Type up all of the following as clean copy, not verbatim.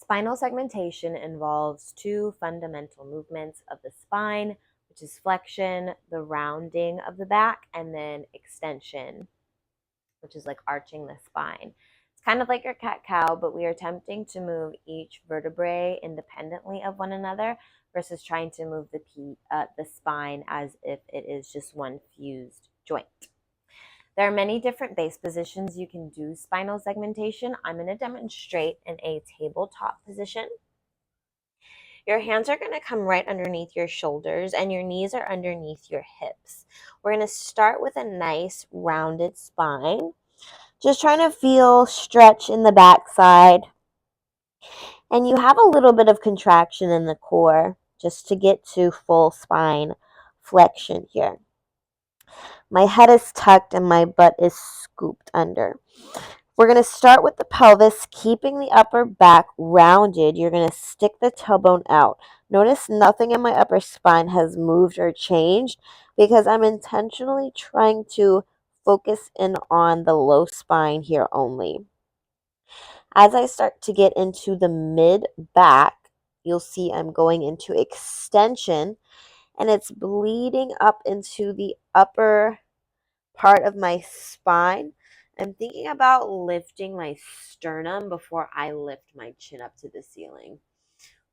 Spinal segmentation involves two fundamental movements of the spine, which is flexion, the rounding of the back, and then extension, which is like arching the spine. It's kind of like your cat-cow, but we are attempting to move each vertebrae independently of one another versus trying to move the spine as if it is just one fused joint. There are many different base positions you can do spinal segmentation. I'm going to demonstrate in a tabletop position. Your hands are going to come right underneath your shoulders and your knees are underneath your hips. We're going to start with a nice rounded spine. Just trying to feel stretch in the backside. And you have a little bit of contraction in the core just to get to full spine flexion here. My head is tucked and my butt is scooped under. We're going to start with the pelvis, keeping the upper back rounded. You're going to stick the tailbone out. Notice nothing in my upper spine has moved or changed because I'm intentionally trying to focus in on the low spine here only. As I start to get into the mid back, you'll see I'm going into extension and it's bleeding up into the upper part of my spine. I'm thinking about lifting my sternum before I lift my chin up to the ceiling.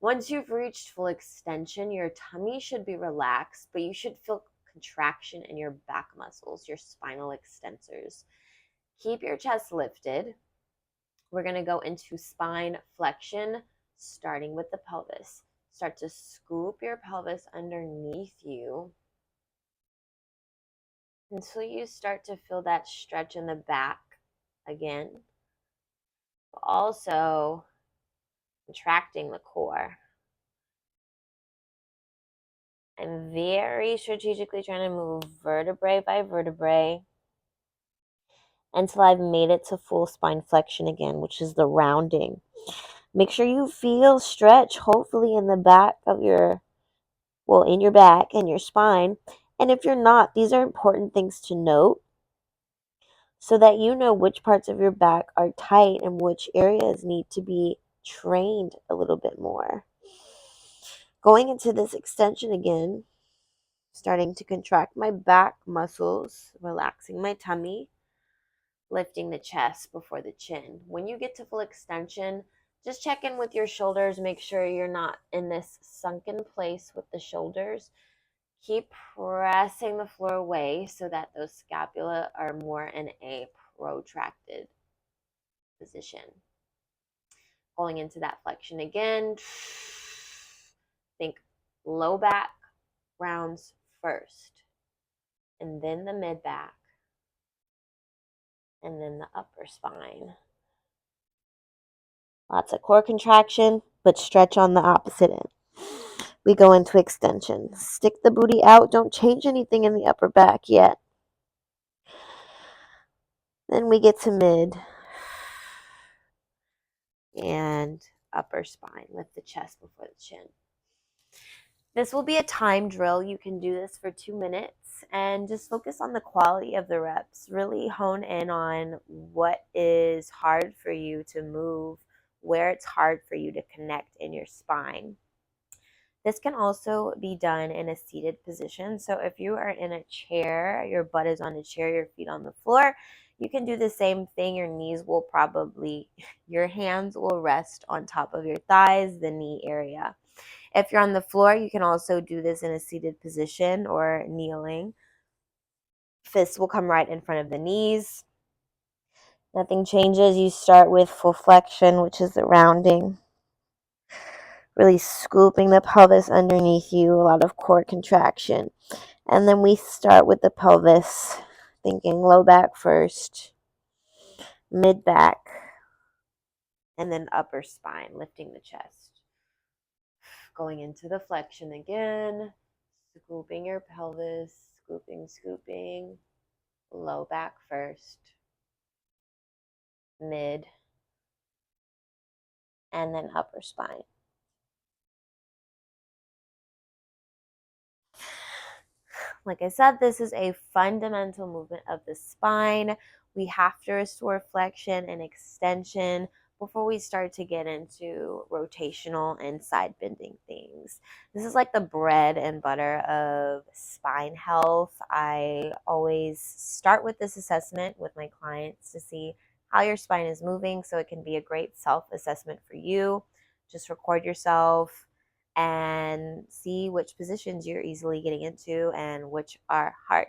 Once you've reached full extension, your tummy should be relaxed, but you should feel contraction in your back muscles, your spinal extensors. Keep your chest lifted. We're going to go into spine flexion, starting with the pelvis. Start to scoop your pelvis underneath you until you start to feel that stretch in the back again. Also contracting the core. I'm very strategically trying to move vertebrae by vertebrae until I've made it to full spine flexion again, which is the rounding. Make sure you feel stretch, hopefully in the back of in your back and your spine. And if you're not, these are important things to note so that you know which parts of your back are tight and which areas need to be trained a little bit more. Going into this extension again, starting to contract my back muscles, relaxing my tummy, lifting the chest before the chin. When you get to full extension, just check in with your shoulders. Make sure you're not in this sunken place with the shoulders. Keep pressing the floor away so that those scapula are more in a protracted position. Going into that flexion again. Think low back rounds first, and then the mid back, and then the upper spine. Lots of core contraction, but stretch on the opposite end. We go into extension. Stick the booty out. Don't change anything in the upper back yet. Then we get to mid and upper spine. Lift the chest before the chin. This will be a time drill. You can do this for 2 minutes and just focus on the quality of the reps. Really hone in on what is hard for you to move, where it's hard for you to connect in your spine. This can also be done in a seated position. So if you are in a chair, your butt is on a chair, your feet on the floor, you can do the same thing. Your hands will rest on top of your thighs, the knee area. If you're on the floor, you can also do this in a seated position or kneeling. Fists will come right in front of the knees. Nothing changes. You start with full flexion, which is the rounding. Really scooping the pelvis underneath you, a lot of core contraction. And then we start with the pelvis, thinking low back first, mid back, and then upper spine, lifting the chest. Going into the flexion again, scooping your pelvis, scooping, low back first, mid, and then upper spine. Like I said, this is a fundamental movement of the spine. We have to restore flexion and extension before we start to get into rotational and side bending things. This is like the bread and butter of spine health. I always start with this assessment with my clients to see how your spine is moving so it can be a great self assessment for you. Just record yourself and see which positions you're easily getting into and which are hard.